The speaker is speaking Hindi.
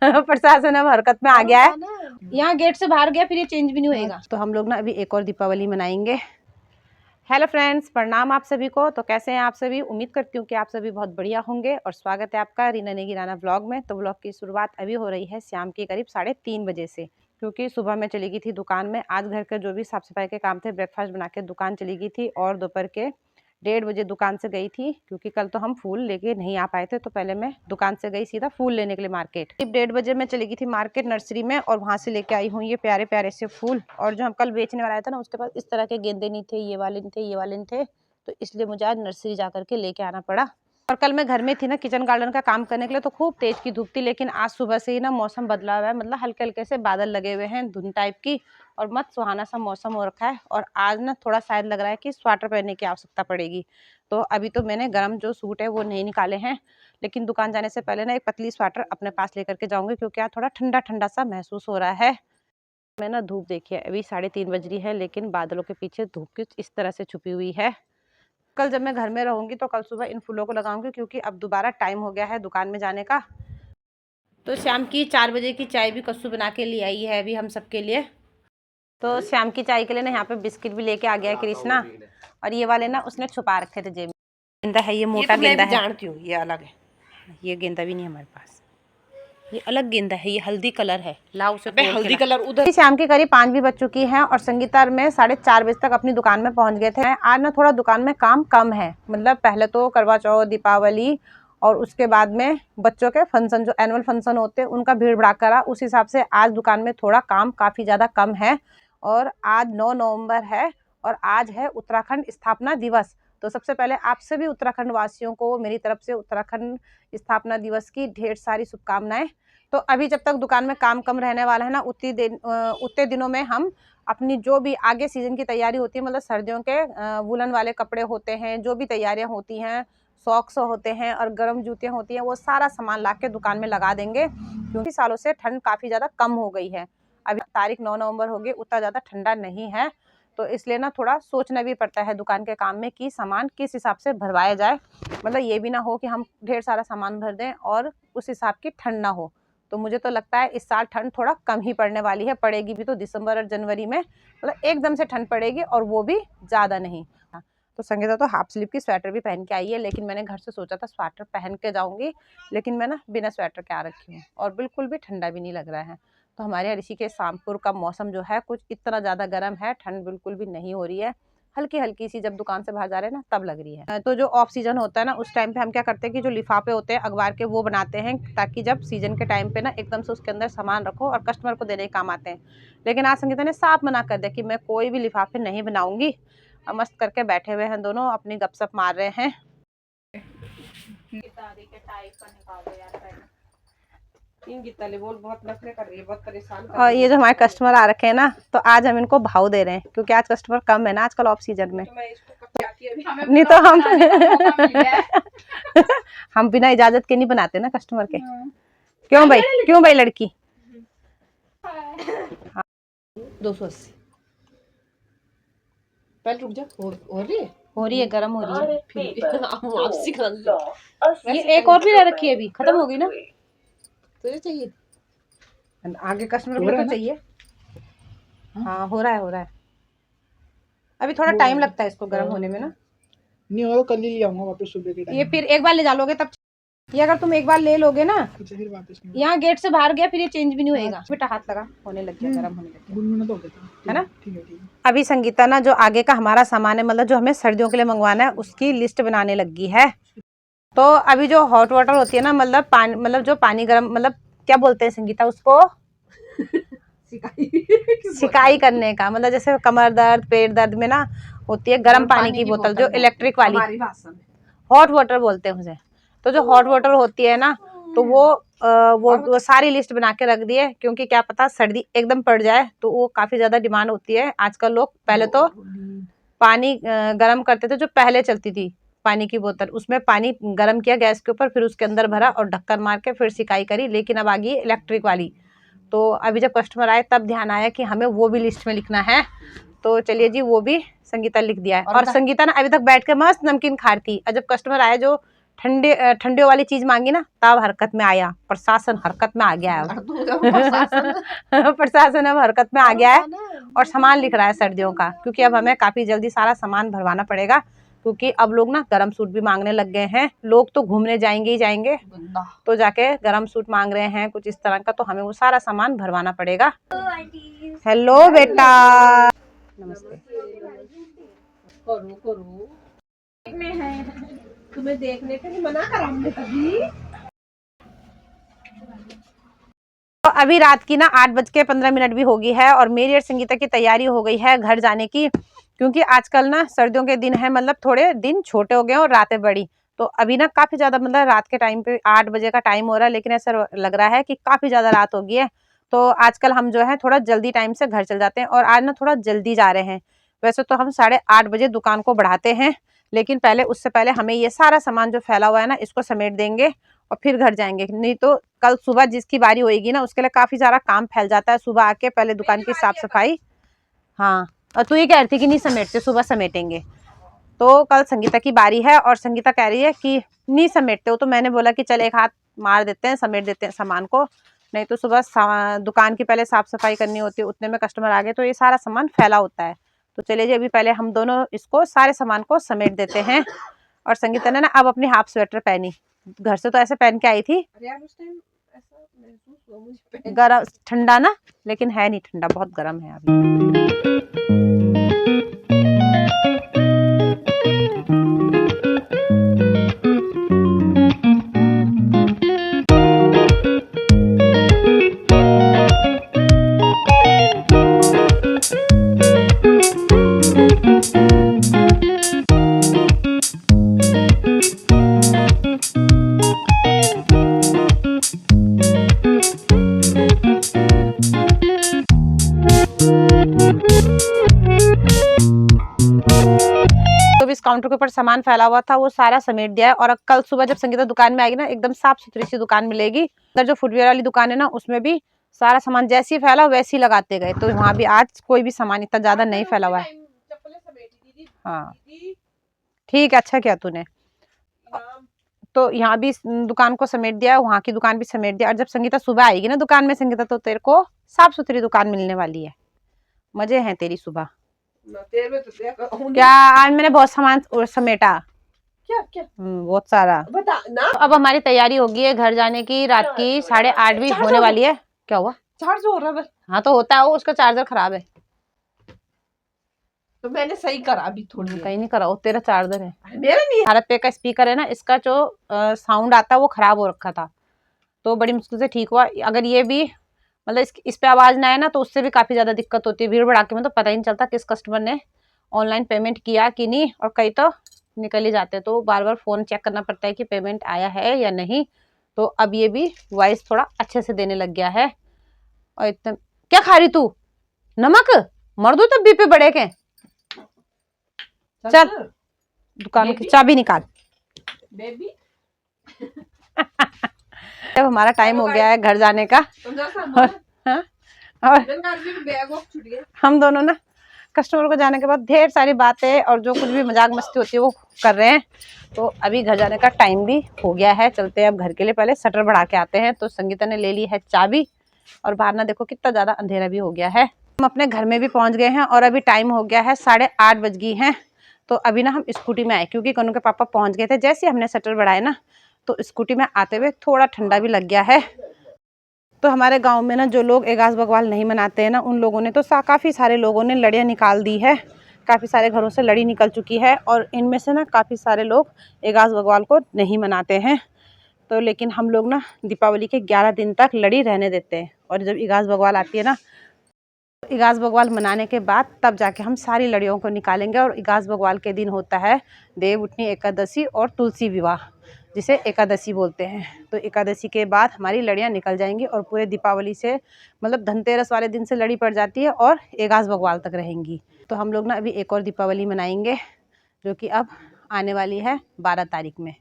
प्रशासन अब हरकत में आ गया है, यहाँ गेट से बाहर गया फिर ये चेंज भी नहीं होएगा। तो हम लोग ना अभी एक और दीपावली मनाएंगे। हेलो फ्रेंड्स, प्रणाम आप सभी को। तो कैसे हैं आप सभी? उम्मीद करती हूँ कि आप सभी बहुत बढ़िया होंगे और स्वागत है आपका रीना नेगी राना व्लॉग में। तो व्लॉग की शुरुआत अभी हो रही है शाम के करीब 3:30 बजे से, क्योंकि सुबह मैं चली गई थी दुकान में। आज घर के जो भी साफ सफाई के काम थे, ब्रेकफास्ट बना के दुकान चली गई थी और दोपहर के 1:30 बजे दुकान से गई थी, क्योंकि कल तो हम फूल लेके नहीं आ पाए थे। तो पहले मैं दुकान से गई सीधा फूल लेने के लिए मार्केट। 1:30 बजे मैं चली गई थी मार्केट नर्सरी में और वहां से लेके आई हूँ ये प्यारे प्यारे से फूल। और जो हम कल बेचने वाला था ना, उसके पास इस तरह के गेंदे नहीं थे, ये वाले नहीं थे, ये वाले नहीं थे। तो इसलिए मुझे आज नर्सरी जा करके लेके आना पड़ा। और कल मैं घर में थी ना किचन गार्डन का काम करने के लिए, तो खूब तेज की धूप थी। लेकिन आज सुबह से ही ना मौसम बदला हुआ है, मतलब हल्के हल्के से बादल लगे हुए हैं, धुंध टाइप की, और मत सुहाना सा मौसम हो रखा है। और आज ना थोड़ा शायद लग रहा है कि स्वेटर पहनने की आवश्यकता पड़ेगी। तो अभी तो मैंने गर्म जो सूट है वो नहीं निकाले हैं, लेकिन दुकान जाने से पहले ना एक पतली स्वेटर अपने पास लेकर के जाऊंगी, क्योंकि आज थोड़ा ठंडा ठंडा सा महसूस हो रहा है। मैं ना धूप देखिए, अभी 3:30 बज रही है, लेकिन बादलों के पीछे धूप कुछ इस तरह से छुपी हुई है। कल जब मैं घर में रहूंगी तो कल सुबह इन फूलों को लगाऊंगी, क्योंकि अब दोबारा टाइम हो गया है दुकान में जाने का। तो शाम की 4 बजे की चाय भी कस्सू बना के ले आई है अभी हम सबके लिए। तो शाम की चाय के लिए ना यहाँ पे बिस्किट भी लेके आ गया है कृष्णा। और ये वाले ना उसने छुपा रखे थे जेब में। गेंदा है, ये मोटा गेंदा है, जानती हूँ, ये अलग है। ये गेंदा भी नहीं हमारे पास, ये अलग गेंदा है, ये हल्दी कलर है। लाओ उसे हल्दी कलर उधर। शाम की करीब 5 भी बज चुकी हैं और संगीता में 4:30 बजे तक अपनी दुकान में पहुंच गए थे। आज ना थोड़ा दुकान में काम कम है, मतलब पहले तो करवा चौथ, दीपावली और उसके बाद में बच्चों के फंक्शन, जो एनुअल फंक्शन होते हैं, उनका भीड़ भड़ाका करा। उस हिसाब से आज दुकान में थोड़ा काम काफी ज्यादा कम है। और आज 9 नवंबर है और आज है उत्तराखंड स्थापना दिवस। तो सबसे पहले आप सभी उत्तराखंड वासियों को मेरी तरफ से उत्तराखंड स्थापना दिवस की ढेर सारी शुभकामनाएं। तो अभी जब तक दुकान में काम कम रहने वाला है ना, उतने दिनों में हम अपनी जो भी आगे सीजन की तैयारी होती है, मतलब सर्दियों के वुलन वाले कपड़े होते हैं, जो भी तैयारियां होती हैं, सॉक्स होते हैं और गर्म जूतियां होती हैं, वो सारा सामान ला के दुकान में लगा देंगे, क्योंकि सालों से ठंड काफ़ी ज़्यादा कम हो गई है। अभी तारीख 9 नवंबर होगी, उतना ज़्यादा ठंडा नहीं है। तो इसलिए ना थोड़ा सोचना भी पड़ता है दुकान के काम में कि सामान किस हिसाब से भरवाया जाए। मतलब ये भी ना हो कि हम ढेर सारा सामान भर दें और उस हिसाब की ठंड ना हो। तो मुझे तो लगता है इस साल ठंड थोड़ा कम ही पड़ने वाली है। पड़ेगी भी तो दिसंबर और जनवरी में, मतलब एकदम से ठंड पड़ेगी और वो भी ज़्यादा नहीं। तो संगीता तो हाफ स्लीव की स्वेटर भी पहन के आई है, लेकिन मैंने घर से सोचा था स्वेटर पहन के जाऊंगी, लेकिन मैं ना बिना स्वेटर के आ रखी हूँ और बिल्कुल भी ठंडा भी नहीं लग रहा है। तो हमारे यहाँ ऋषिकेश शामपुर का मौसम जो है कुछ इतना ज़्यादा गर्म है, ठंड बिल्कुल भी नहीं हो रही है। हल्की हल्की सी जब दुकान से बाहर जा रहे हैं ना तब लग रही है। तो जो ऑफ सीजन होता है ना, उस टाइम पे हम क्या करते हैं कि जो लिफाफे होते हैं अखबार के, वो बनाते हैं, ताकि जब सीजन के टाइम पे ना एकदम से उसके अंदर सामान रखो और कस्टमर को देने के काम आते हैं। लेकिन आज संगीता ने साफ मना कर दिया कि मैं कोई भी लिफाफे नहीं बनाऊंगी। मस्त करके बैठे हुए हैं दोनों, अपनी गपशप मार रहे हैं। बहुत नखरे कर रही है, बहुत परेशान। और ये जो हमारे कस्टमर आ रखे हैं ना, तो आज हम इनको भाव दे रहे हैं, क्योंकि आज कस्टमर कम है ना आजकल ऑफ सीजन में। नहीं तो हम हम बिना इजाजत के नहीं बनाते ना कस्टमर के। क्यों भाई, क्यों भाई लड़की? 280। पहले रुक जा, हो रही है, गर्म हो रही है। ये एक और भी रह रखी है, अभी खत्म हो गई ना। तुझे चाहिए? आगे कस्टमर को तो चाहिए। हाँ हो रहा है। अभी थोड़ा टाइम लगता है इसको गर्म होने में ना। नहीं होगा कल ही ले आऊंगा वापस सुबह के टाइम। ये फिर एक बार ले जा लोगे तब। ये अगर तुम एक बार ले लोगे ना, फिर वापस यहाँ गेट से बाहर गया फिर ये चेंज भी नहीं होएगा। बेटा हाथ लगा, होने लग गया, गर्म होने लग गया, गुनगुना तो हो गया है ना। ठीक है। अभी संगीता ना जो आगे का हमारा सामान है, मतलब जो हमें सर्दियों के लिए मंगवाना है, उसकी लिस्ट बनाने लगी है। तो अभी जो हॉट वाटर होती है ना, मतलब पानी, मतलब जो पानी गर्म, मतलब क्या बोलते हैं संगीता उसको? सिकाई करने का, मतलब जैसे कमर दर्द, पेट दर्द में ना होती है गर्म पानी की बोतल, जो इलेक्ट्रिक वाली, हॉट वाटर बोलते हैं उसे। तो जो हॉट वाटर होती है ना, तो वो सारी लिस्ट बना के रख दी है, क्योंकि क्या पता सर्दी एकदम पड़ जाए, तो वो काफी ज्यादा डिमांड होती है आजकल। लोग पहले तो पानी गर्म करते थे, जो पहले चलती थी पानी की बोतल, उसमें पानी गर्म किया गैस के ऊपर, फिर उसके अंदर भरा और ढक्कन मार के फिर सिकाई करी। लेकिन अब आ गई इलेक्ट्रिक वाली। तो अभी जब कस्टमर आए तब ध्यान आया कि हमें वो भी लिस्ट में लिखना है। तो चलिए जी, वो भी संगीता लिख दिया है। और संगीता ना अभी तक बैठ के मस्त नमकीन खा रही थी, और जब कस्टमर आया जो ठंडियों वाली चीज मांगी ना, तब हरकत में आया प्रशासन, हरकत में आ गया है प्रशासन अब हरकत में आ गया है और सामान लिख रहा है सर्दियों का, क्योंकि अब हमें काफी जल्दी सारा सामान भरवाना पड़ेगा, क्योंकि अब लोग ना गर्म सूट भी मांगने लग गए हैं। लोग तो घूमने जाएंगे ही जाएंगे, तो जाके गर्म सूट मांग रहे हैं कुछ इस तरह का, तो हमें वो सारा सामान भरवाना पड़ेगा। हेलो बेटा, नमस्ते। तुम्हें देखने के लिए मना करा हमने कभी। तो अभी रात की ना 8:15 भी हो गई है और मेरी और संगीता की तैयारी हो गई है घर जाने की, क्योंकि आजकल ना सर्दियों के दिन है, मतलब थोड़े दिन छोटे हो गए और रातें बड़ी, तो अभी ना काफी ज्यादा मतलब रात के टाइम पे 8 बजे का टाइम हो रहा है, लेकिन ऐसा लग रहा है कि काफी ज्यादा रात हो गई है। तो आजकल हम जो है थोड़ा जल्दी टाइम से घर चल जाते हैं और आज ना थोड़ा जल्दी जा रहे हैं। वैसे तो हम 8:30 बजे दुकान को बढ़ाते हैं, लेकिन पहले उससे पहले हमें ये सारा सामान जो फैला हुआ है ना, इसको समेट देंगे और फिर घर जाएंगे। नहीं तो कल सुबह जिसकी बारी होएगी ना, उसके लिए काफी सारा काम फैल जाता है। सुबह आके पहले दुकान की साफ सफाई। हाँ, और तू ये कह रही थी कि नहीं समेटते, सुबह समेटेंगे। तो कल संगीता की बारी है और संगीता कह रही है कि नहीं समेटते हो, तो मैंने बोला कि चल एक हाथ मार देते हैं, समेट देते हैं सामान को, नहीं तो सुबह दुकान की पहले साफ सफाई करनी होती है, उतने में कस्टमर आ गए तो ये सारा सामान फैला होता है। तो चलिए जी, अभी पहले हम दोनों इसको सारे सामान को समेट देते हैं। और संगीता ने ना अब अपनी हाफ स्वेटर पहनी, घर से तो ऐसे पहन के आई थी, गरम ठंडा ना, लेकिन है नहीं ठंडा, बहुत गर्म है अभी। तो इस काउंटर के ऊपर सामान फैला हुआ था, वो सारा समेट दिया है। और कल सुबह जब संगीता दुकान में आएगी ना, एकदम साफ सुथरी सी दुकान मिलेगी। अंदर जो फुटवेयर वाली दुकान है ना, उसमें भी सारा सामान जैसे ही फैला वैसे ही लगाते गए, तो वहां भी आज कोई भी सामान इतना ज्यादा नहीं फैला हुआ है। हाँ ठीक है, अच्छा किया तूने। तो यहाँ भी दुकान को समेट दिया, वहाँ की दुकान भी समेट दिया। और जब संगीता सुबह आएगी ना दुकान में, संगीता, तो तेरे को साफ सुथरी दुकान मिलने वाली है। मजे हैं तेरी सुबह। क्या आज मैंने बहुत सामान समेटा, क्या बहुत सारा बता ना। तो अब हमारी तैयारी होगी है घर जाने की। रात की 8:30 भी होने वाली है। क्या हुआ? चार्ज हो रहा है। हाँ तो होता है, वो उसका चार्जर खराब है। तो मैंने सही करा अभी थोड़ी देर। कहीं नहीं करा, वो तेरा चार्जर है। मेरा नहीं है। भारत पे का स्पीकर है ना, इसका जो साउंड आता है वो खराब हो रखा था, तो बड़ी मुश्किल से ठीक हुआ। अगर ये भी मतलब इस पे आवाज ना आए ना, तो उससे भी काफी ज्यादा दिक्कत होती है। भीड़ भड़ा के में तो पता ही नहीं चलता किस कस्टमर ने ऑनलाइन पेमेंट किया कि नहीं, और कई तो निकल ही जाते, तो बार बार फोन चेक करना पड़ता है कि पेमेंट आया है या नहीं। तो अब ये भी वॉइस थोड़ा अच्छे से देने लग गया है। और इतना क्या खा रही तू? नमक मर दू तब बीपी बढ़े के। चल दुकान की चाबी निकाल बेबी। अब हमारा टाइम हो गया है घर जाने का। और हम दोनों ना कस्टमर को जाने के बाद ढेर सारी बातें और जो कुछ भी मजाक मस्ती होती है वो कर रहे हैं। तो अभी घर जाने का टाइम भी हो गया है, चलते हैं अब घर के लिए। पहले शटर बढ़ा के आते हैं। तो संगीता ने ले ली है चाबी और बाहर ना देखो कितना ज्यादा अंधेरा भी हो गया है। हम अपने घर में भी पहुंच गए हैं और अभी टाइम हो गया है 8:30 बज गई हैं। तो अभी ना हम स्कूटी में आए, क्योंकि कन्नू के पापा पहुंच गए थे। जैसे हमने शटर बढ़ाए ना, तो स्कूटी में आते हुए थोड़ा ठंडा भी लग गया है। तो हमारे गांव में ना जो लोग एगाज बग्वाल नहीं मनाते हैं ना, उन लोगों ने तो काफ़ी सारे लोगों ने लड़ियाँ निकाल दी है। काफ़ी सारे घरों से लड़ी निकल चुकी है और इनमें से ना काफ़ी सारे लोग एगाज बग्वाल को नहीं मनाते हैं। तो लेकिन हम लोग ना दीपावली के 11 दिन तक लड़ी रहने देते हैं, और जब एगाज बग्वाल आती है ना, एगाज बग्वाल मनाने के बाद तब जाके हम सारी लड़ियों को निकालेंगे। और एगाज बग्वाल के दिन होता है देव उठनी एकादशी और तुलसी विवाह, जिसे एकादशी बोलते हैं। तो एकादशी के बाद हमारी लड़ियाँ निकल जाएंगी और पूरे दीपावली से मतलब धनतेरस वाले दिन से लड़ी पड़ जाती है और एगाज बग्वाल तक रहेंगी। तो हम लोग ना अभी एक और दीपावली मनाएंगे, जो कि अब आने वाली है 12 तारीख में।